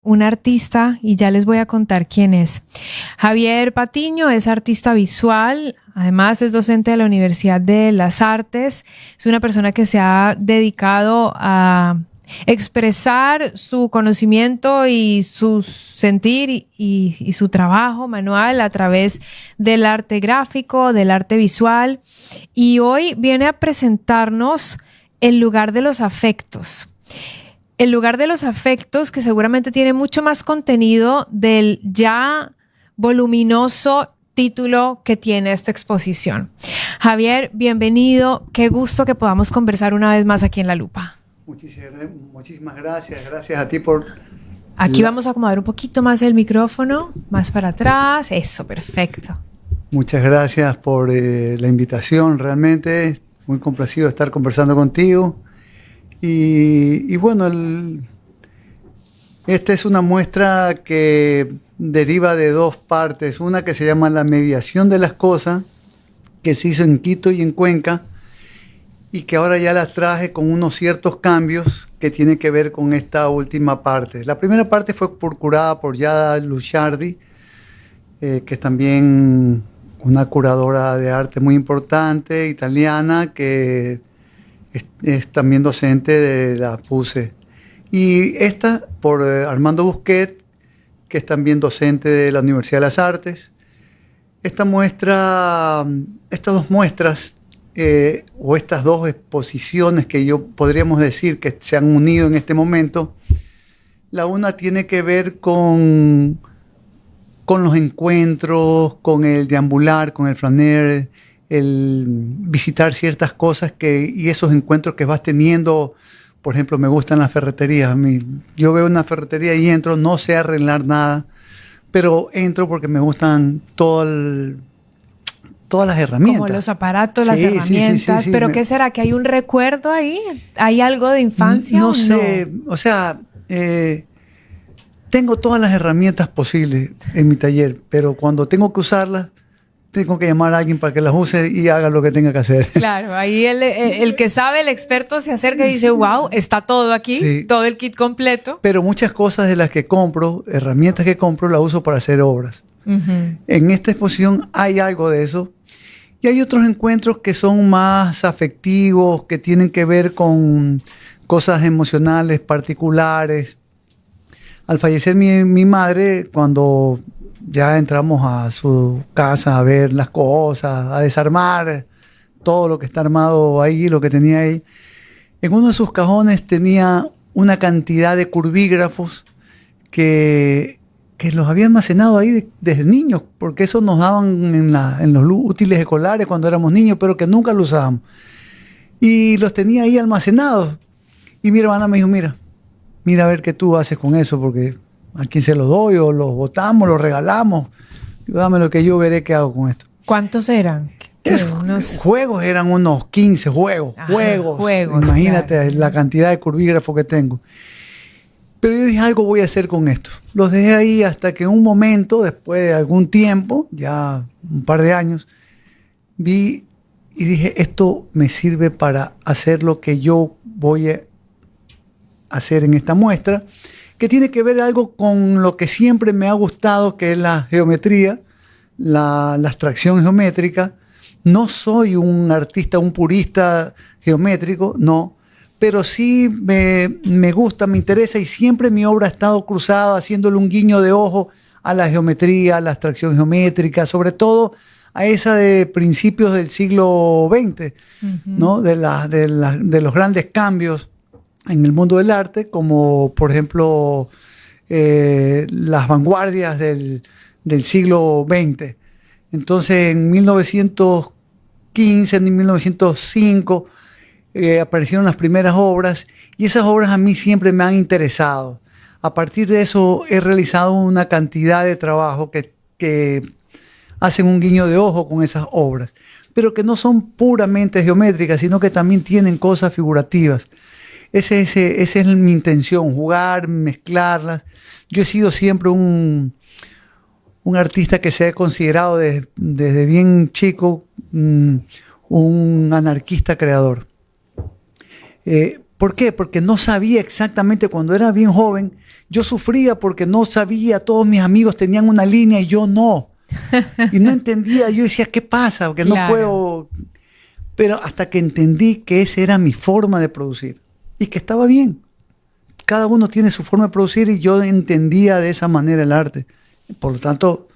un artista y ya les voy a contar quién es. Javier Patiño es artista visual, además es docente de la Universidad de las Artes, es una persona que se ha dedicado a expresar su conocimiento y su sentir y su trabajo manual a través del arte gráfico, del arte visual, y hoy viene a presentarnos El lugar de los afectos. El lugar de los afectos, que seguramente tiene mucho más contenido del ya voluminoso título que tiene esta exposición. Javier, bienvenido. Qué gusto que podamos conversar una vez más aquí en La Lupa. Muchísimas gracias. Gracias a ti por... Aquí vamos a acomodar un poquito más el micrófono, más para atrás. Eso, perfecto. Muchas gracias por la invitación. Realmente muy complacido de estar conversando contigo. Y bueno, esta es una muestra que deriva de dos partes. Una que se llama La mediación de las cosas, que se hizo en Quito y en Cuenca, y que ahora ya la traje con unos ciertos cambios que tienen que ver con esta última parte. La primera parte fue curada por Yada Luchardi, que es también una curadora de arte muy importante, italiana, que es también docente de la PUCE. Y esta por Armando Busquet, que es también docente de la Universidad de las Artes. Estas dos muestras, o estas dos exposiciones que podríamos decir que se han unido en este momento, la una tiene que ver con los encuentros, con el deambular, con el flaner, el visitar ciertas cosas y esos encuentros que vas teniendo. Por ejemplo, me gustan las ferreterías. Yo veo una ferretería y entro, no sé arreglar nada, pero entro porque me gustan todas las herramientas. Como los aparatos, las herramientas. Sí, ¿pero qué será? ¿Que hay un recuerdo ahí? ¿Hay algo de infancia? No sé, o sea, tengo todas las herramientas posibles en mi taller, pero cuando tengo que usarlas, tengo que llamar a alguien para que las use y haga lo que tenga que hacer. Claro, ahí el que sabe, el experto, se acerca y dice, wow, está todo aquí, sí, todo el kit completo. Pero muchas cosas de las que compro, herramientas que compro, las uso para hacer obras. En esta exposición hay algo de eso. Y hay otros encuentros que son más afectivos, que tienen que ver con cosas emocionales particulares. Al fallecer mi madre, cuando ya entramos a su casa a ver las cosas, a desarmar todo lo que está armado ahí, lo que tenía ahí, en uno de sus cajones tenía una cantidad de curvígrafos que los había almacenado ahí desde niños, porque eso nos daban en los útiles escolares cuando éramos niños, pero que nunca lo usábamos. Y los tenía ahí almacenados. Y mi hermana me dijo, mira a ver qué tú haces con eso, porque a quién se los doy, o los botamos, los regalamos. Dame lo que yo veré qué hago con esto. ¿Cuántos eran? Juegos eran unos 15 juegos. Juegos. Imagínate, claro, la cantidad de curvígrafos que tengo. Pero yo dije, algo voy a hacer con esto. Los dejé ahí hasta que en un momento, después de algún tiempo, ya un par de años, vi y dije, esto me sirve para hacer lo que yo voy a hacer en esta muestra, que tiene que ver algo con lo que siempre me ha gustado, que es la geometría, la abstracción geométrica. No soy un artista, un purista geométrico, no, pero sí me gusta, me interesa, y siempre mi obra ha estado cruzada, haciéndole un guiño de ojo a la geometría, a la abstracción geométrica, sobre todo a esa de principios del siglo XX, ¿no? De los grandes cambios en el mundo del arte, como por ejemplo las vanguardias del siglo XX. Entonces en 1915, en 1905 aparecieron las primeras obras, y esas obras a mí siempre me han interesado. A partir de eso he realizado una cantidad de trabajo que hacen un guiño de ojo con esas obras, pero que no son puramente geométricas, sino que también tienen cosas figurativas. Esa es mi intención, jugar, mezclarlas. Yo he sido siempre un artista que se ha considerado desde bien chico un anarquista creador. ¿Por qué? Porque no sabía exactamente, cuando era bien joven, Yo sufría porque no sabía, todos mis amigos tenían una línea y yo no. Y no entendía, yo decía, ¿qué pasa? Porque no puedo. Pero hasta que entendí que esa era mi forma de producir y que estaba bien. Cada uno tiene su forma de producir y yo entendía de esa manera el arte. Por lo tanto,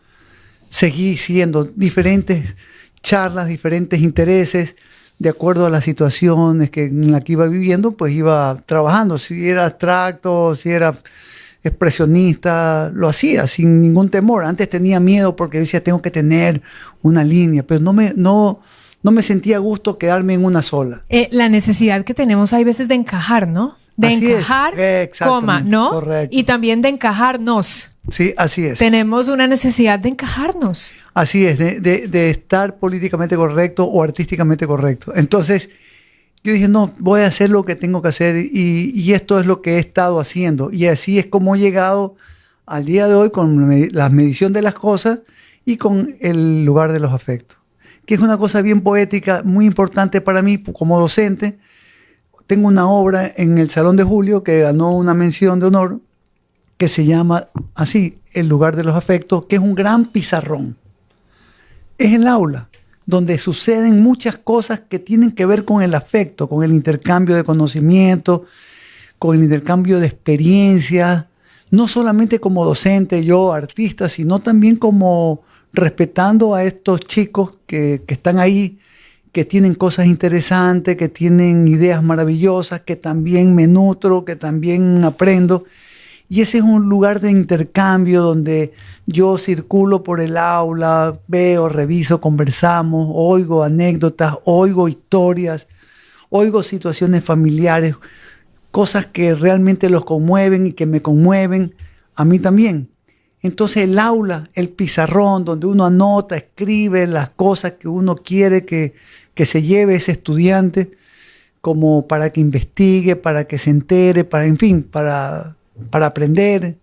seguí siendo diferentes charlas, diferentes intereses, de acuerdo a las situaciones en las que iba viviendo, pues iba trabajando. Si era abstracto, si era expresionista, lo hacía sin ningún temor. Antes tenía miedo porque decía, tengo que tener una línea, pero no me sentía a gusto quedarme en una sola. La necesidad que tenemos hay veces de encajar, ¿no? De así encajar, coma, ¿no? Correcto. Y también de encajarnos. Sí, así es. Tenemos una necesidad de encajarnos. Así es, de estar políticamente correcto o artísticamente correcto. Entonces, yo dije, no, voy a hacer lo que tengo que hacer y esto es lo que he estado haciendo. Y así es como he llegado al día de hoy con la medición de las cosas y con el lugar de los afectos, que es una cosa bien poética, muy importante para mí como docente. Tengo una obra en el Salón de Julio que ganó una mención de honor que se llama así, El lugar de los afectos, que es un gran pizarrón. Es el aula donde suceden muchas cosas que tienen que ver con el afecto, con el intercambio de conocimiento, con el intercambio de experiencias, no solamente como docente, yo artista, sino también como respetando a estos chicos que están ahí, que tienen cosas interesantes, que tienen ideas maravillosas, que también me nutro, que también aprendo. Y ese es un lugar de intercambio donde yo circulo por el aula, veo, reviso, conversamos, oigo anécdotas, oigo historias, oigo situaciones familiares, cosas que realmente los conmueven y que me conmueven a mí también. Entonces el aula, el pizarrón donde uno anota, escribe las cosas que uno quiere que se lleve ese estudiante, como para que investigue, para que se entere, en fin, para aprender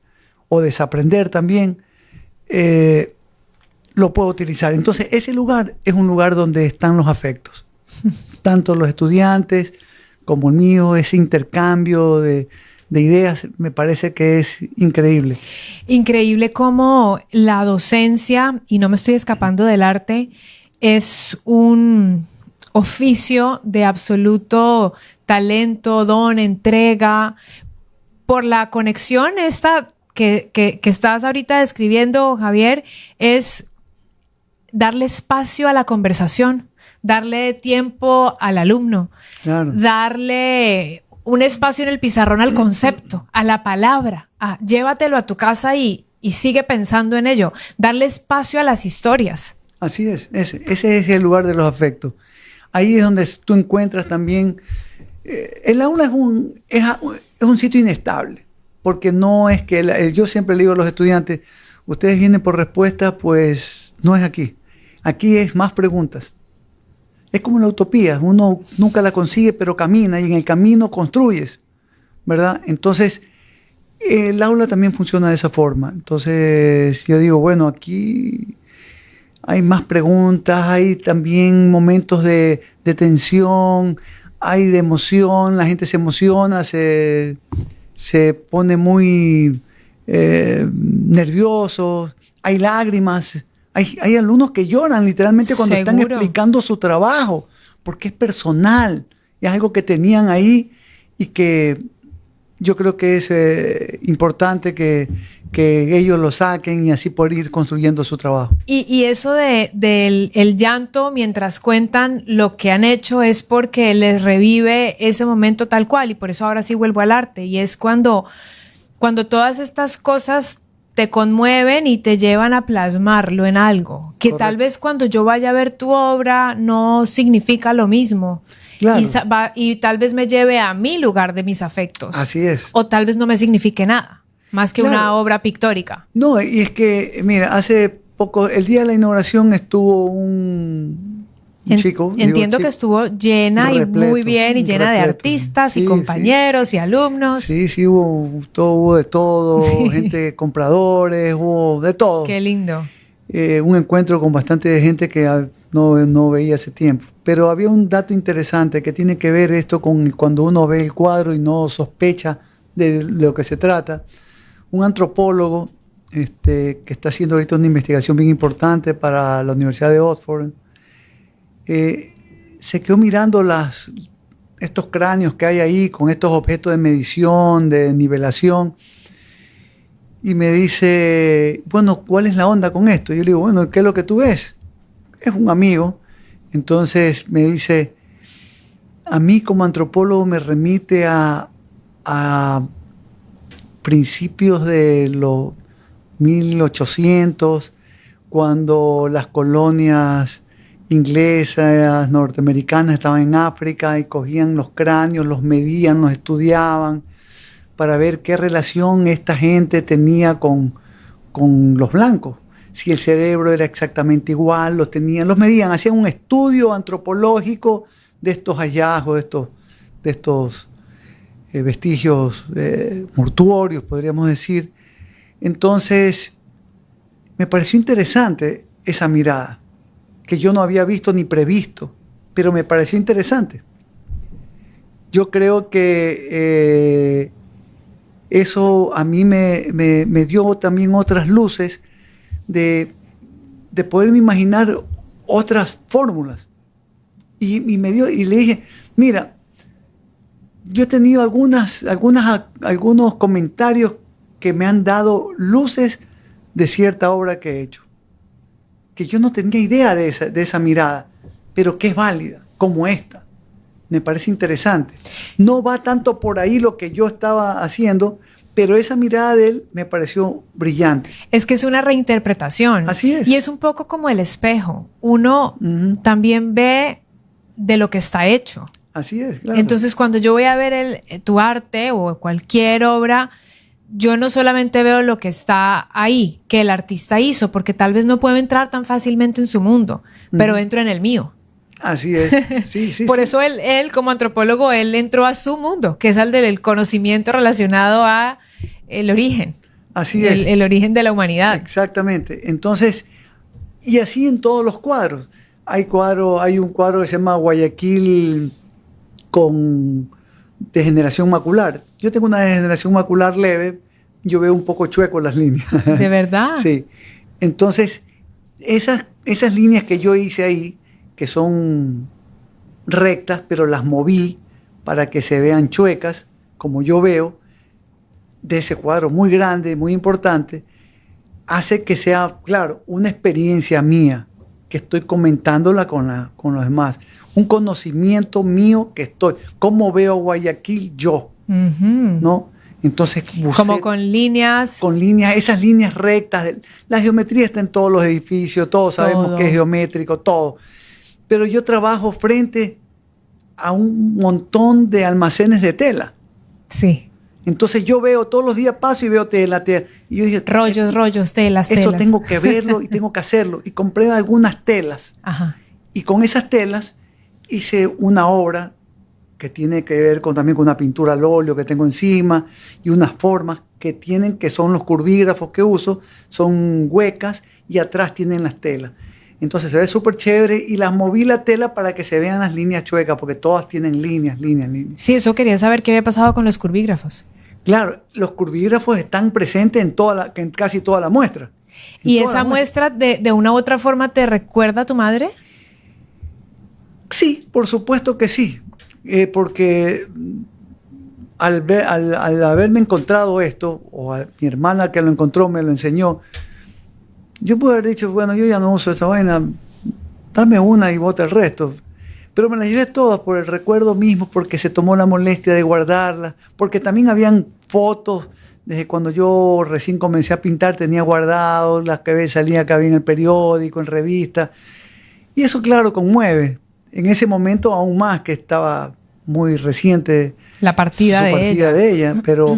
o desaprender también, lo puedo utilizar. Entonces ese lugar es un lugar donde están los afectos, tanto los estudiantes como el mío, ese intercambio de ideas me parece que es increíble. Increíble cómo la docencia, y no me estoy escapando del arte, es un oficio de absoluto talento, don, entrega, por la conexión esta que estás ahorita describiendo, Javier, es darle espacio a la conversación, darle tiempo al alumno, claro, darle un espacio en el pizarrón al concepto, a la palabra, llévatelo a tu casa y sigue pensando en ello, darle espacio a las historias. Así es, ese es el lugar de los afectos. Ahí es donde tú encuentras también, el aula es un sitio inestable, porque no es que, yo siempre le digo a los estudiantes, ustedes vienen por respuesta, pues no es aquí. Aquí es más preguntas. Es como la utopía, uno nunca la consigue, pero camina y en el camino construyes, ¿verdad? Entonces, el aula también funciona de esa forma. Entonces, yo digo, bueno, aquí hay más preguntas, hay también momentos de tensión, hay de emoción, la gente se emociona, se pone muy nervioso, hay lágrimas. Hay alumnos que lloran literalmente cuando están explicando su trabajo, porque es personal, es algo que tenían ahí y que yo creo que es importante que ellos lo saquen y así poder ir construyendo su trabajo. Y eso del llanto mientras cuentan lo que han hecho es porque les revive ese momento tal cual, y por eso ahora sí vuelvo al arte, y es cuando todas estas cosas te conmueven y te llevan a plasmarlo en algo, que correcto, tal vez cuando yo vaya a ver tu obra no significa lo mismo. Claro. Y tal vez me lleve a mi lugar de mis afectos. Así es. O tal vez no me signifique nada, más que claro, una obra pictórica. No, y es que, mira, hace poco, el día de la inauguración estuvo un chico. Entiendo que estuvo llena y muy bien, y llena de artistas y compañeros y alumnos. Sí, hubo de todo, sí, gente, compradores, hubo de todo. Qué lindo. Un encuentro con bastante gente que no veía hace tiempo. Pero había un dato interesante que tiene que ver esto con cuando uno ve el cuadro y no sospecha de lo que se trata. un antropólogo que está haciendo ahorita una investigación bien importante para la Universidad de Oxford. Se quedó mirando estos cráneos que hay ahí con estos objetos de medición, de nivelación, y me dice, bueno, ¿cuál es la onda con esto? Yo le digo, bueno, ¿qué es lo que tú ves? Es un amigo. Entonces me dice, a mí como antropólogo me remite a principios de los 1800, cuando las colonias inglesas, norteamericanas estaban en África y cogían los cráneos, los medían, los estudiaban para ver qué relación esta gente tenía con los blancos. Si el cerebro era exactamente igual, los medían, hacían un estudio antropológico de estos hallazgos, de estos vestigios mortuorios, podríamos decir. Entonces, me pareció interesante esa mirada, que yo no había visto ni previsto, pero me pareció interesante. Yo creo que eso a mí me dio también otras luces de poderme imaginar otras fórmulas. Y le dije, mira, yo he tenido algunos comentarios que me han dado luces de cierta obra que he hecho, que yo no tenía idea de esa mirada, pero que es válida, como esta. Me parece interesante. No va tanto por ahí lo que yo estaba haciendo, pero esa mirada de él me pareció brillante. Es que es una reinterpretación. Así es. Y es un poco como el espejo. Uno también ve de lo que está hecho. Así es, claro. Entonces, cuando yo voy a ver tu arte o cualquier obra, yo no solamente veo lo que está ahí, que el artista hizo, porque tal vez no puedo entrar tan fácilmente en su mundo, pero entro en el mío. Así es. Sí, Por eso él, como antropólogo, él entró a su mundo, que es el del conocimiento relacionado a el origen. Así es. El origen de la humanidad. Exactamente. Entonces, y así en todos los cuadros. Hay un cuadro que se llama Guayaquil con degeneración macular. Yo tengo una degeneración macular leve, yo veo un poco chueco las líneas. ¿De verdad? Sí. Entonces, esas líneas que yo hice ahí, que son rectas, pero las moví para que se vean chuecas, como yo veo, de ese cuadro muy grande, muy importante, hace que sea, claro, una experiencia mía, que estoy comentándola con los demás. Un conocimiento mío que cómo veo Guayaquil yo, ¿no? Entonces, como con líneas. Con líneas, esas líneas rectas. La geometría está en todos los edificios, todos sabemos que es geométrico, todo. Pero yo trabajo frente a un montón de almacenes de tela. Sí. Entonces yo veo, todos los días paso y veo tela. Y yo dije, rollos, telas. Esto tengo que verlo y tengo que hacerlo. Y compré algunas telas. Ajá. Y con esas telas hice una obra que tiene que ver también con una pintura al óleo que tengo encima y unas formas que son los curvígrafos que uso, son huecas y atrás tienen las telas. Entonces se ve súper chévere y las moví la tela para que se vean las líneas chuecas, porque todas tienen líneas. Sí, eso quería saber qué había pasado con los curvígrafos. Claro, los curvígrafos están presentes en casi toda la muestra. ¿Y esa muestra de una u otra forma te recuerda a tu madre? Sí, por supuesto que sí, porque al haberme encontrado esto, o a mi hermana que lo encontró me lo enseñó, yo pude haber dicho, bueno, yo ya no uso esa vaina, dame una y bota el resto. Pero me las llevé todas por el recuerdo mismo, porque se tomó la molestia de guardarlas, porque también habían fotos, desde cuando yo recién comencé a pintar tenía guardado las que salía que había en el periódico, en revistas. Y eso, claro, conmueve. En ese momento aún más, que estaba muy reciente la partida de ella. Pero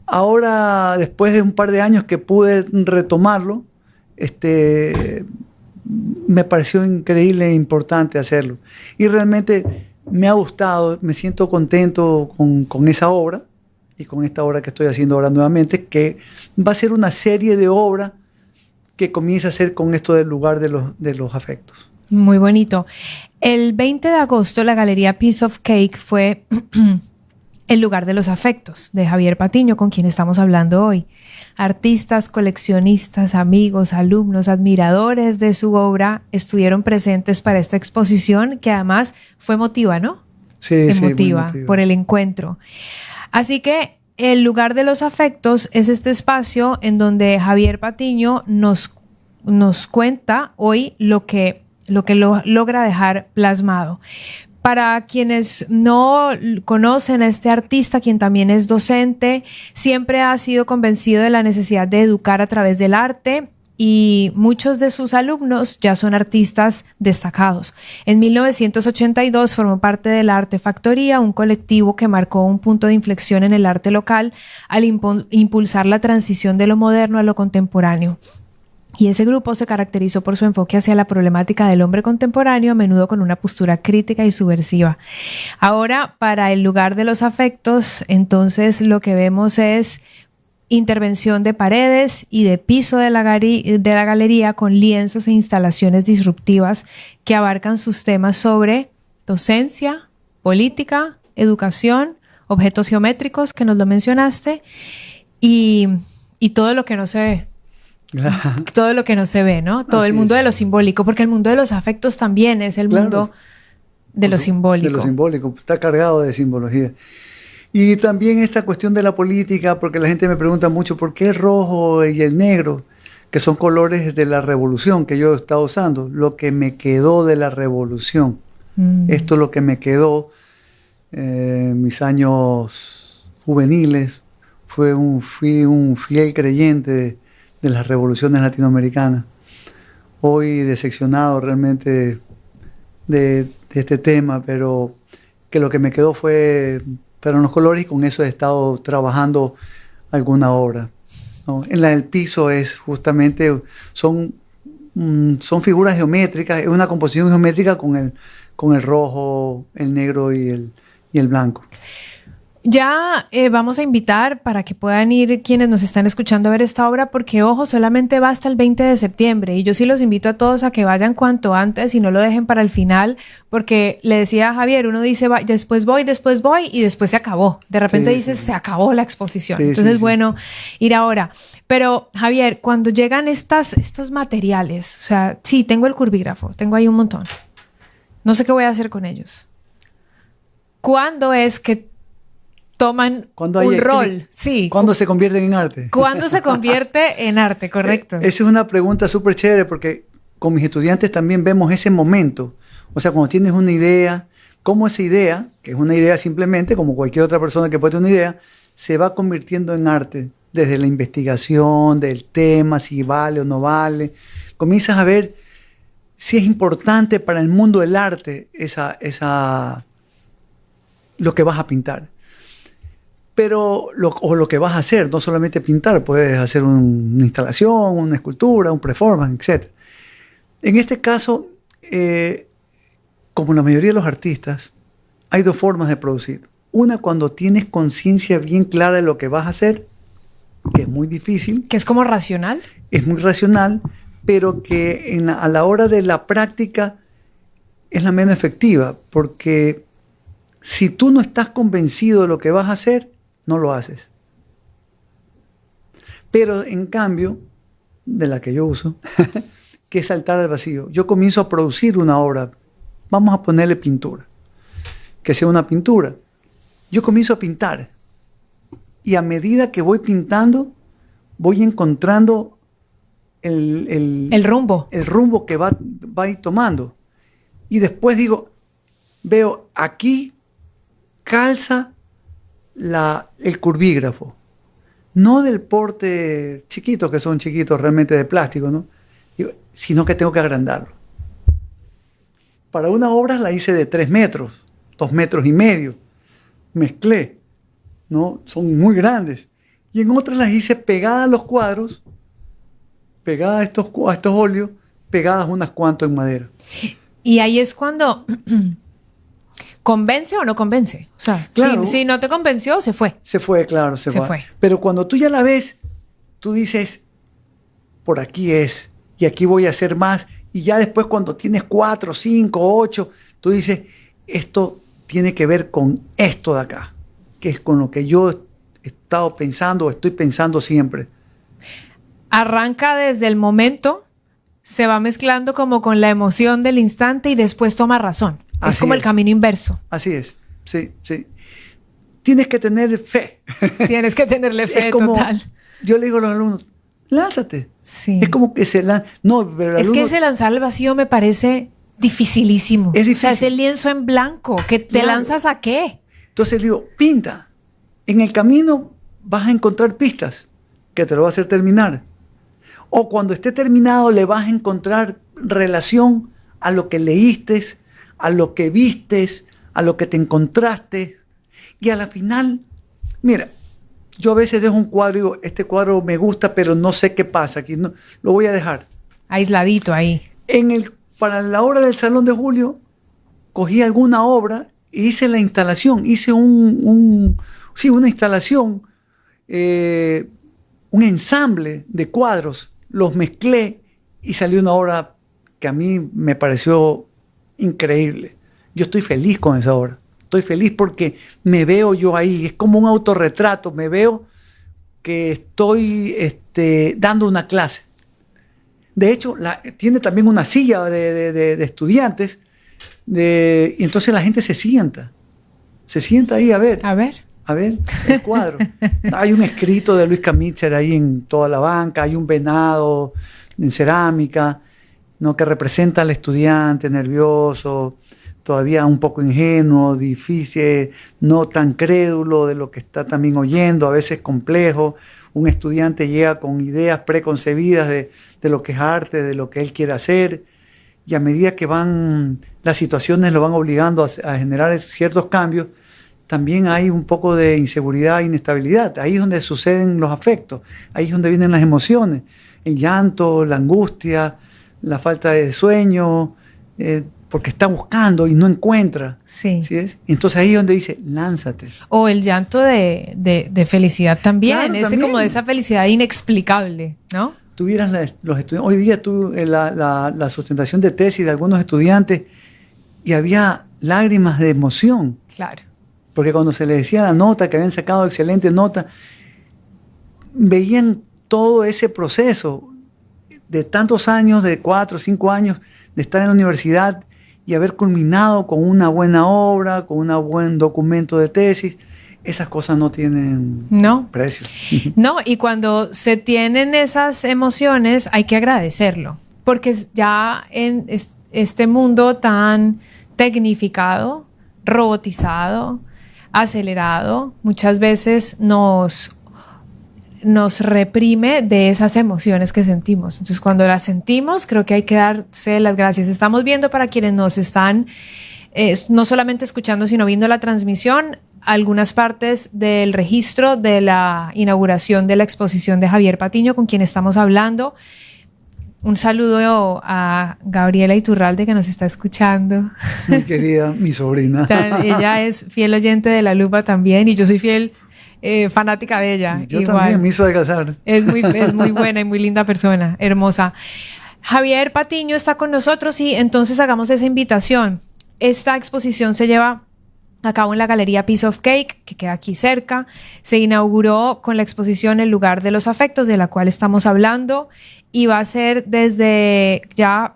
ahora, después de un par de años que pude retomarlo, me pareció increíble e importante hacerlo. Y realmente me ha gustado, me siento contento con esa obra y con esta obra que estoy haciendo ahora nuevamente, que va a ser una serie de obras que comienza a ser con esto del lugar de los afectos. Muy bonito. El 20 de agosto la Galería Piece of Cake fue El lugar de los afectos, de Javier Patiño, con quien estamos hablando hoy. Artistas, coleccionistas, amigos, alumnos, admiradores de su obra estuvieron presentes para esta exposición, que además fue emotiva, ¿no? Sí, emotiva, sí, por el encuentro. Así que el lugar de los afectos es este espacio en donde Javier Patiño nos cuenta hoy lo que logra dejar plasmado. Para quienes no conocen a este artista, quien también es docente, siempre ha sido convencido de la necesidad de educar a través del arte y muchos de sus alumnos ya son artistas destacados. En 1982 formó parte de la Artefactoría, un colectivo que marcó un punto de inflexión en el arte local al impulsar la transición de lo moderno a lo contemporáneo. Y ese grupo se caracterizó por su enfoque hacia la problemática del hombre contemporáneo, a menudo con una postura crítica y subversiva. Ahora, para el lugar de los afectos, entonces lo que vemos es intervención de paredes y de piso de la galería con lienzos e instalaciones disruptivas que abarcan sus temas sobre docencia, política, educación, objetos geométricos, que nos lo mencionaste, y todo lo que no se ve. Todo lo que no se ve, ¿no? Todo el mundo de lo simbólico, porque el mundo de los afectos también es el mundo de lo simbólico. De lo simbólico, está cargado de simbología. Y también esta cuestión de la política, porque la gente me pregunta mucho por qué el rojo y el negro, que son colores de la revolución que yo he estado usando, lo que me quedó de la revolución. Esto es lo que me quedó en mis años juveniles. Fui un fiel creyente de las revoluciones latinoamericanas. Hoy decepcionado realmente de este tema, pero que lo que me quedó fueron los colores, y con eso he estado trabajando alguna obra, ¿no? En la del piso es justamente, son figuras geométricas, es una composición geométrica con el rojo, el negro y el blanco. Ya vamos a invitar para que puedan ir quienes nos están escuchando a ver esta obra, porque ojo, solamente va hasta el 20 de septiembre y yo sí los invito a todos a que vayan cuanto antes y no lo dejen para el final, porque le decía a Javier, uno dice después voy y después se acabó. De repente dices, se acabó la exposición. Entonces, bueno, ir ahora. Pero Javier, cuando llegan estos materiales, o sea, sí, tengo el curvígrafo, tengo ahí un montón. No sé qué voy a hacer con ellos. ¿Cuándo es que toman un rol? Sí. ¿Cuándo se convierten en arte? ¿Cuándo se convierte en arte? Correcto. Esa es una pregunta súper chévere, porque con mis estudiantes también vemos ese momento. O sea, cuando tienes una idea, cómo esa idea, que es una idea simplemente, como cualquier otra persona que puede tener una idea, se va convirtiendo en arte. Desde la investigación, del tema, si vale o no vale. Comienzas a ver si es importante para el mundo del arte lo que vas a pintar. Pero lo que vas a hacer, no solamente pintar, puedes hacer una instalación, una escultura, un performance, etc. En este caso, como la mayoría de los artistas, hay dos formas de producir. Una, cuando tienes conciencia bien clara de lo que vas a hacer, que es muy difícil. Que es como racional. Es muy racional, pero que a la hora de la práctica es la menos efectiva, porque si tú no estás convencido de lo que vas a hacer, no lo haces. Pero en cambio, de la que yo uso, que es saltar al vacío. Yo comienzo a producir una obra, vamos a ponerle pintura, que sea una pintura. Yo comienzo a pintar y a medida que voy pintando, voy encontrando el rumbo que va a ir tomando. Y después veo aquí calza el curvígrafo, no del porte chiquito, que son chiquitos realmente de plástico, ¿no? Sino que tengo que agrandarlo. Para una obra la hice de 3 metros, 2 metros y medio, mezclé, ¿no? Son muy grandes. Y en otras las hice pegadas a los cuadros, pegadas a estos óleos, pegadas unas cuantas en madera. Y ahí es cuando ¿convence o no convence? O sea, claro, si no te convenció, se fue. Se fue, claro, se fue. Pero cuando tú ya la ves, tú dices, por aquí es, y aquí voy a hacer más. Y ya después cuando tienes 4, 5, 8, tú dices, esto tiene que ver con esto de acá. que es con lo que yo he estado pensando o estoy pensando siempre. Arranca desde el momento, se va mezclando como con la emoción del instante y después toma razón. Es como el camino inverso. Así es, sí, sí. Tienes que tener fe. Tienes que tenerle fe, total. Yo le digo a los alumnos, lánzate. Sí. Es como que se lanza. No, pero es que ese lanzar al vacío me parece dificilísimo. Es difícil. O sea, es el lienzo en blanco. ¿Que te lanzas a qué? Entonces le digo, pinta. En el camino vas a encontrar pistas que te lo va a hacer terminar. O cuando esté terminado le vas a encontrar relación a lo que leíste, a lo que vistes, a lo que te encontraste. Y a la final, mira, yo a veces dejo un cuadro y digo, este cuadro me gusta, pero no sé qué pasa aquí. No, lo voy a dejar. Aisladito ahí. Para la obra del Salón de Julio, cogí alguna obra e hice la instalación. Hice una instalación, un ensamble de cuadros. Los mezclé y salió una obra que a mí me pareció increíble. Yo estoy feliz con esa obra. Estoy feliz porque me veo yo ahí. Es como un autorretrato. Me veo que estoy dando una clase. De hecho, tiene también una silla de estudiantes. Y entonces la gente se sienta. Se sienta ahí a ver. A ver el cuadro. Hay un escrito de Luis Camitcher ahí en toda la banca. Hay un venado en cerámica, ¿no? Que representa al estudiante nervioso, todavía un poco ingenuo, difícil, no tan crédulo de lo que está también oyendo, a veces complejo. Un estudiante llega con ideas preconcebidas de lo que es arte, de lo que él quiere hacer, y a medida que las situaciones lo van obligando a generar ciertos cambios, también hay un poco de inseguridad e inestabilidad. Ahí es donde suceden los afectos, ahí es donde vienen las emociones, el llanto, la angustia, la falta de sueño, porque está buscando y no encuentra. Sí. ¿Sí es? Entonces ahí es donde dice, lánzate. O el llanto de felicidad también, claro, también. Como de esa felicidad inexplicable, ¿no? Tuvieras los estudiantes, hoy día tuve la sustentación de tesis de algunos estudiantes y había lágrimas de emoción. Claro. Porque cuando se les decía la nota, que habían sacado excelente nota, veían todo ese proceso de tantos años, de 4 o 5 años, de estar en la universidad y haber culminado con una buena obra, con un buen documento de tesis. Esas cosas no tienen precio. No, y cuando se tienen esas emociones hay que agradecerlo, porque ya en este mundo tan tecnificado, robotizado, acelerado, muchas veces nos reprime de esas emociones que sentimos. Entonces, cuando las sentimos, creo que hay que darse las gracias. Estamos viendo, para quienes nos están no solamente escuchando, sino viendo la transmisión, algunas partes del registro de la inauguración de la exposición de Javier Patiño, con quien estamos hablando. Un saludo a Gabriela Iturralde, que nos está escuchando. Mi querida, mi sobrina. Ella es fiel oyente de La Lupa también, y yo soy fiel fanática de ella. Yo igual. También me hizo alcanzar. Es muy buena y muy linda persona, hermosa. Javier Patiño está con nosotros y entonces hagamos esa invitación. Esta exposición se lleva a cabo en la Galería Piece of Cake, que queda aquí cerca. Se inauguró con la exposición El lugar de los afectos, de la cual estamos hablando, y va a ser desde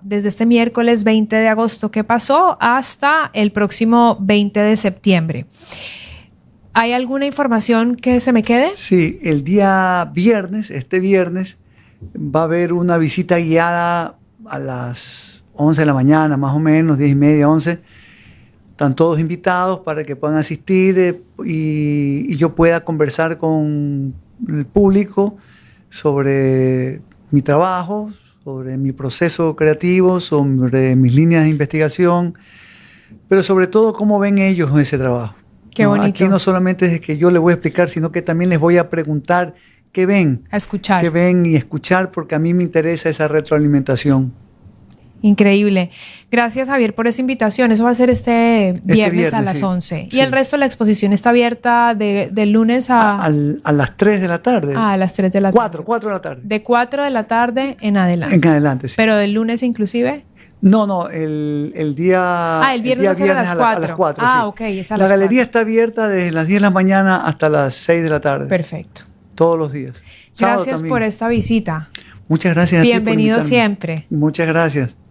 este miércoles 20 de agosto que pasó hasta el próximo 20 de septiembre. ¿Hay alguna información que se me quede? Sí, el día viernes, este viernes, va a haber una visita guiada a las 11 de la mañana, más o menos, 10:30, 11. Están todos invitados para que puedan asistir y yo pueda conversar con el público sobre mi trabajo, sobre mi proceso creativo, sobre mis líneas de investigación, pero sobre todo cómo ven ellos ese trabajo. Qué bonito. Aquí no solamente es que yo les voy a explicar, sino que también les voy a preguntar qué ven. A escuchar. Qué ven y escuchar, porque a mí me interesa esa retroalimentación. Increíble. Gracias, Javier, por esa invitación. Eso va a ser este viernes a las 11. Sí. ¿Y el resto de la exposición está abierta de lunes a las 3 de la tarde? A las 3 de la tarde. 4 de la tarde. De 4 de la tarde en adelante. En adelante, sí. Pero del lunes inclusive. No, el día... el viernes a las 4. A las 4, Ah, sí. ok, es a La las galería 4. está abierta desde las 10 de la mañana hasta las 6 de la tarde. Perfecto. Todos los días. Sábado Gracias también. por esta visita. Muchas gracias a ti por Bienvenido invitarme. siempre. Muchas gracias.